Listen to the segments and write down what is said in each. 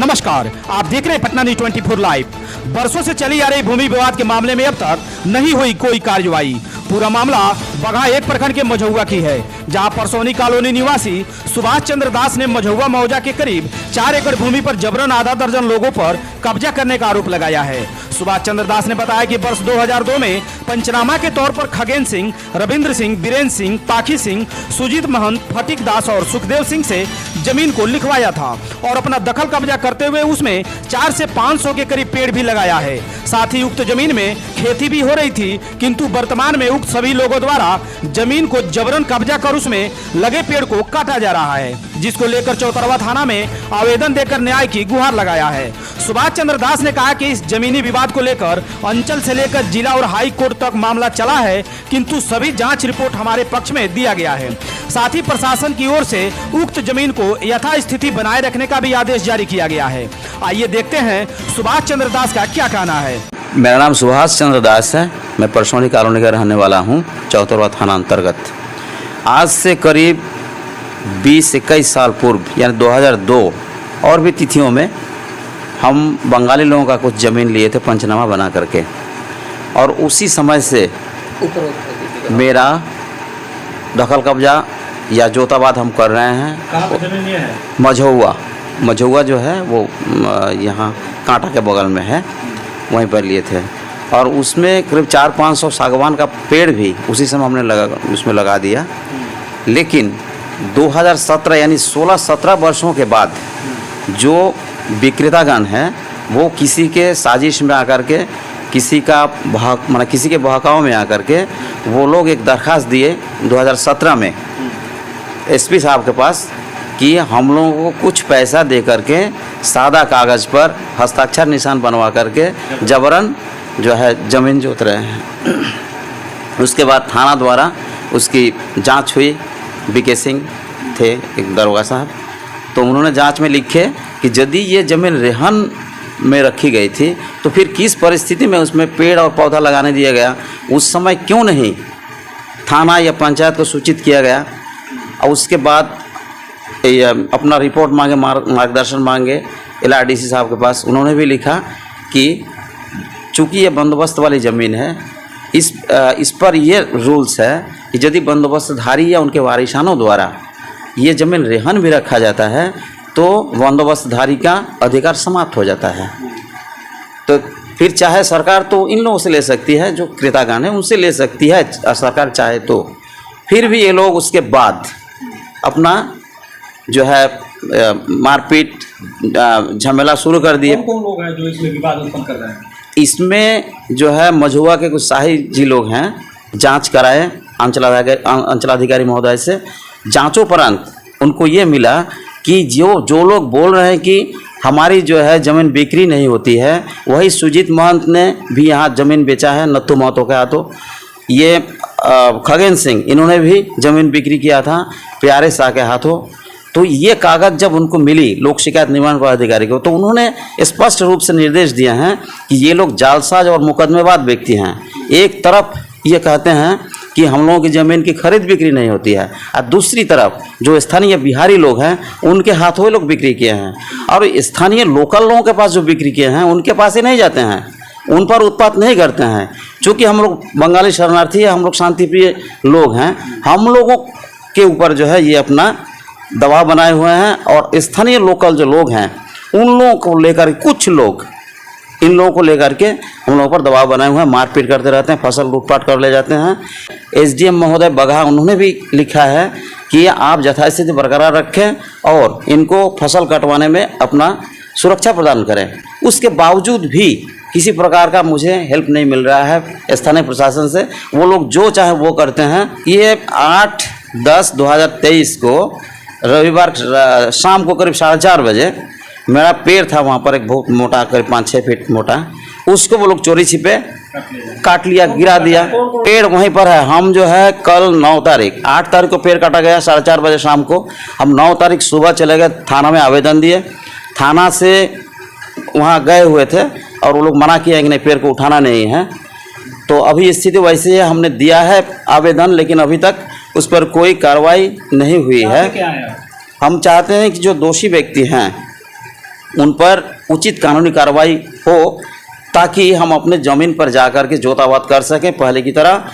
नमस्कार, आप देख रहे हैं पटना न्यूज़ 24 लाइव। बरसों से चली आ रही भूमि विवाद के मामले में अब तक नहीं हुई कोई कार्रवाई। पूरा मामला बगहा एक प्रखंड के मझौआ की है, जहां परसौनी कॉलोनी निवासी सुभाष चंद्र दास ने मझौआ मौजा के करीब 4 एकड़ भूमि पर जबरन आधा दर्जन लोगों पर कब्जा करने का आरोप लगाया है। सुभाष चंद्र दास ने बताया कि वर्ष 2002 में पंचनामा के तौर पर खगेन सिंह, रविंद्र सिंह, बीरेन्द्र सिंह, पाखी सिंह, सुजीत महंत, फटीक दास और सुखदेव सिंह से जमीन को लिखवाया था और अपना दखल कब्जा करते हुए उसमें 400 से 500 के करीब पेड़ भी लगाया है। साथ ही उक्त जमीन में खेती भी हो रही थी, किंतु वर्तमान में उक्त सभी लोगों द्वारा जमीन को जबरन कब्जा कर उसमें लगे पेड़ को काटा जा रहा है, जिसको लेकर चौतरवा थाना में आवेदन देकर न्याय की गुहार लगाया है। सुभाष चंद्र दास ने कहा कि इस जमीनी विवाद को लेकर अंचल से लेकर जिला और हाई कोर्ट तक मामला चला है, किंतु सभी जांच रिपोर्ट हमारे पक्ष में दिया गया है। साथ ही प्रशासन की ओर से उक्त जमीन को यथास्थिति बनाए रखने का भी आदेश जारी किया गया है। आइए देखते हैं सुभाष चंद्र दास का क्या कहना है। मेरा नाम सुभाष चंद्र दास है। मैं परसौनी कॉलोनी का रहने वाला हूँ, चौतरवा थाना अंतर्गत। आज से करीब 20-21 साल पूर्व यानी 2002 और भी तिथियों में हम बंगाली लोगों का कुछ ज़मीन लिए थे पंचनामा बना करके, और उसी समय से मेरा दखल कब्जा या जोताबाद हम कर रहे हैं। कहाँ पे जमीन ये है? मझौआ जो है वो यहाँ कांटा के बगल में है, वहीं पर लिए थे। और उसमें करीब 400-500 सागवान का पेड़ भी उसी समय हमने उसमें लगा दिया। लेकिन 2017 यानी 16-17 वर्षों के बाद जो विक्रेतागण हैं वो किसी के साजिश में आकर के, किसी के बहकाव में आकर के वो लोग एक दरख्वास्त दिए 2017 में एसपी साहब के पास कि हम लोगों को कुछ पैसा दे करके सादा कागज़ पर हस्ताक्षर निशान बनवा करके जबरन जो है ज़मीन जोत रहे हैं। उसके बाद थाना द्वारा उसकी जांच हुई। बीके सिंह थे एक दरोगा साहब, तो उन्होंने जांच में लिखे कि यदि ये ज़मीन रेहन में रखी गई थी तो फिर किस परिस्थिति में उसमें पेड़ और पौधा लगाने दिया गया, उस समय क्यों नहीं थाना या पंचायत को सूचित किया गया। और उसके बाद अपना रिपोर्ट मांगे, मार्गदर्शन मांगे LRDC साहब के पास। उन्होंने भी लिखा कि चूँकि ये बंदोबस्त वाली ज़मीन है, इस पर ये रूल्स है कि यदि बंदोबस्तधारी या उनके वारिसानों द्वारा ये ज़मीन रेहन भी रखा जाता है तो बंदोबस्तधारी का अधिकार समाप्त हो जाता है। तो फिर चाहे सरकार तो इन लोगों से ले सकती है, जो क्रेतागण है उनसे ले सकती है सरकार चाहे तो। फिर भी ये लोग उसके बाद अपना जो है मारपीट झमेला शुरू कर दिए। कौन लोग हैं जो इसमें विवाद उत्पन्न कर रहे हैं? इसमें जो है मझौआ के कुछ शाही जी लोग हैं, जांच कराए अंचलाधिकारी महोदय से। जांचोपरांत उनको ये मिला कि जो लोग बोल रहे हैं कि हमारी जो है ज़मीन बिक्री नहीं होती है, वही सुजीत महंत ने भी यहाँ ज़मीन बेचा है नत्थू महतो के हाथों। ये खगेन सिंह, इन्होंने भी ज़मीन बिक्री किया था प्यारे शाह के हाथों। तो ये कागज़ जब उनको मिली लोक शिकायत निवारण पदाधिकारी को, तो उन्होंने स्पष्ट रूप से निर्देश दिए हैं कि ये लोग जालसाज और मुकदमेबाज व्यक्ति हैं। एक तरफ ये कहते हैं कि हम लोगों की ज़मीन की खरीद बिक्री नहीं होती है, और दूसरी तरफ जो स्थानीय बिहारी लोग हैं उनके हाथों ही लोग बिक्री किए हैं, और स्थानीय लोकल लोगों के पास जो बिक्री किए हैं उनके पास ही नहीं जाते हैं, उन पर उत्पात नहीं करते हैं। चूँकि हम लोग बंगाली शरणार्थी हैं, हम लोग शांतिप्रिय लोग हैं, हम लोगों के ऊपर जो है ये अपना दबाव बनाए हुए हैं। और स्थानीय लोकल जो लोग हैं उन लोगों को लेकर कुछ लोग इन लोगों को लेकर के हम लोगों पर दबाव बनाए हुए हैं, मारपीट करते रहते हैं, फसल लूटपाट कर ले जाते हैं। SDM महोदय बगहा उन्होंने भी लिखा है कि आप यथास्थिति बरकरार रखें और इनको फसल कटवाने में अपना सुरक्षा प्रदान करें। उसके बावजूद भी किसी प्रकार का मुझे हेल्प नहीं मिल रहा है स्थानीय प्रशासन से। वो लोग जो चाहे वो करते हैं। ये 8/10/2023 को रविवार शाम को करीब 4:30 बजे मेरा पेड़ था वहाँ पर, एक बहुत मोटा करीब 5-6 फीट मोटा, उसको वो लोग चोरी छिपे काट लिया, गिरा दिया। पेड़ वहीं पर है। हम जो है कल 9 तारीख 8 तारीख को पेड़ काटा गया 4:30 बजे शाम को। हम 9 तारीख सुबह चले गए थाना में, आवेदन दिए। थाना से वहाँ गए हुए थे और वो लोग मना किया कि नहीं, पेड़ को उठाना नहीं है। तो अभी स्थिति वैसे है, हमने दिया है आवेदन, लेकिन अभी तक उस पर कोई कार्रवाई नहीं हुई है। हम चाहते हैं कि जो दोषी व्यक्ति हैं उन पर उचित कानूनी कार्रवाई हो, ताकि हम अपने ज़मीन पर जाकर के जोताबाद कर सकें पहले की तरह।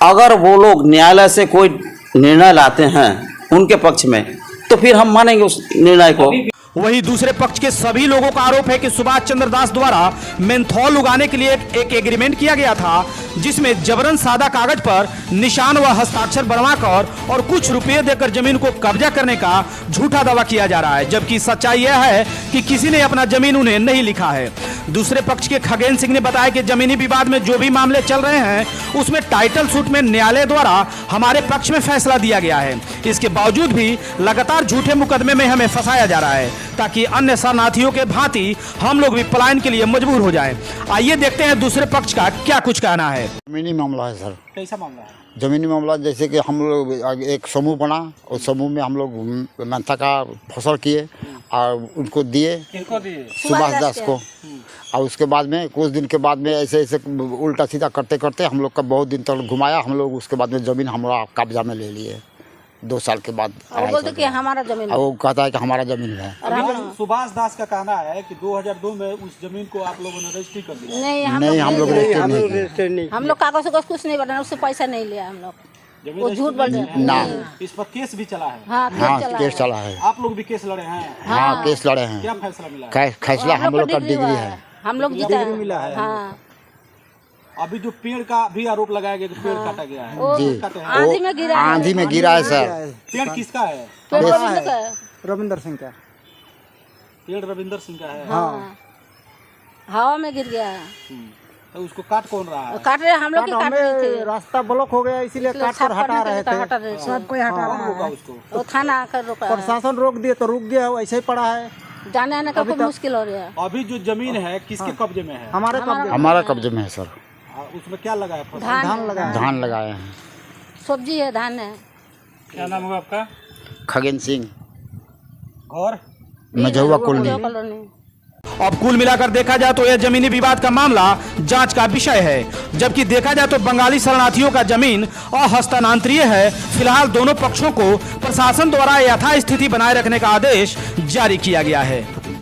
अगर वो लोग न्यायालय से कोई निर्णय लाते हैं उनके पक्ष में, तो फिर हम मानेंगे उस निर्णय को। वहीं दूसरे पक्ष के सभी लोगों का आरोप है कि सुभाष चंद्र दास द्वारा मेंथॉल उगाने के लिए एक एग्रीमेंट किया गया था, जिसमें जबरन सादा कागज पर निशान व हस्ताक्षर बनवाकर और कुछ रुपए देकर जमीन को कब्जा करने का झूठा दावा किया जा रहा है, जबकि सच्चाई यह है कि किसी ने अपना जमीन उन्हें नहीं लिखा है। दूसरे पक्ष के खगेन सिंह ने बताया कि जमीनी विवाद में जो भी मामले चल रहे हैं उसमें टाइटल सूट में न्यायालय द्वारा हमारे पक्ष में फैसला दिया गया है। इसके बावजूद भी लगातार झूठे मुकदमे में हमें फंसाया जा रहा है, ताकि अन्य शरणार्थियों के भांति हम लोग भी पलायन के लिए मजबूर हो जाएं। आइए देखते हैं दूसरे पक्ष का क्या कुछ कहना है। जमीनी मामला है सर। कैसा मामला है? जमीनी मामला जैसे कि हम लोग एक समूह बना, उस समूह में हम लोग मेंथा का फसल किए और उनको दिए, किनको दिए? सुभाष दास को। और उसके बाद में कुछ दिन के बाद में ऐसे ऐसे उल्टा सीधा करते करते हम लोग का बहुत दिन तक घुमाया। हम लोग उसके बाद में ज़मीन हमारा कब्जा में ले लिए 2 साल के बाद। और बोलते कि हमारा जमीन है। वो कहता है कि हमारा ज़मीन है। सुभाष दास का कहना है कि 2002 में उस जमीन को आप लोगों ने रजिस्ट्री कर दिया। नहीं, हम लोग रजिस्ट्री नहीं, हम लोग कागज उगज कुछ नहीं बनाया, उससे पैसा नहीं लिया हम लोग। वो झूठ बोल रहे हैं। ना, इस पर केस भी चला है। हाँ, केस चला है। आप लोग भी केस लड़े हैं? हाँ, केस लड़े हैं। क्या फैसला मिला? फैसला हम लोग का डिग्री है। हम लोग जीता है। मिला है। हाँ। अभी जो पेड़ का भी आरोप लगाया गया कि पेड़ काटा गया है। वो जी, आंधी में गिरा है। आंधी में गिरा है सर। पेड़ किसका है? पेड़ गोविंद का है। रविंदर सिंह का। पेड़ रविंदर सिंह का है। हाँ, हवा में गिर गया है। तो उसको काट कौन रहा है? काट रहे हम लोग ही काट रहे थे। रास्ता ब्लॉक हो गया इसीलिए काट कर हटा रहे थे। सब कोई हटा कौन रहा रोका है। उसको? वो थाना आकर रोका है। प्रशासन रोक दिए तो रुक गया, वैसे ही पड़ा है। जाने आने का खूब मुश्किल हो रहा है। अभी जो जमीन है किसके कब्जे में है? हमारे कब्जे। हमारा कब्जे में है सर। उसमें क्या लगा है? फसल? धान लगा है। धान लगाए हैं। सब्जी है, धान है। क्या नाम होगा आपका? खगेन सिंह, और मझौवा कॉलोनी। कॉलोनी। अब कुल मिलाकर देखा जाए तो यह जमीनी विवाद का मामला जांच का विषय है, जबकि देखा जाए तो बंगाली शरणार्थियों का जमीन अहस्तांतरीय है। फिलहाल दोनों पक्षों को प्रशासन द्वारा यथास्थिति बनाए रखने का आदेश जारी किया गया है।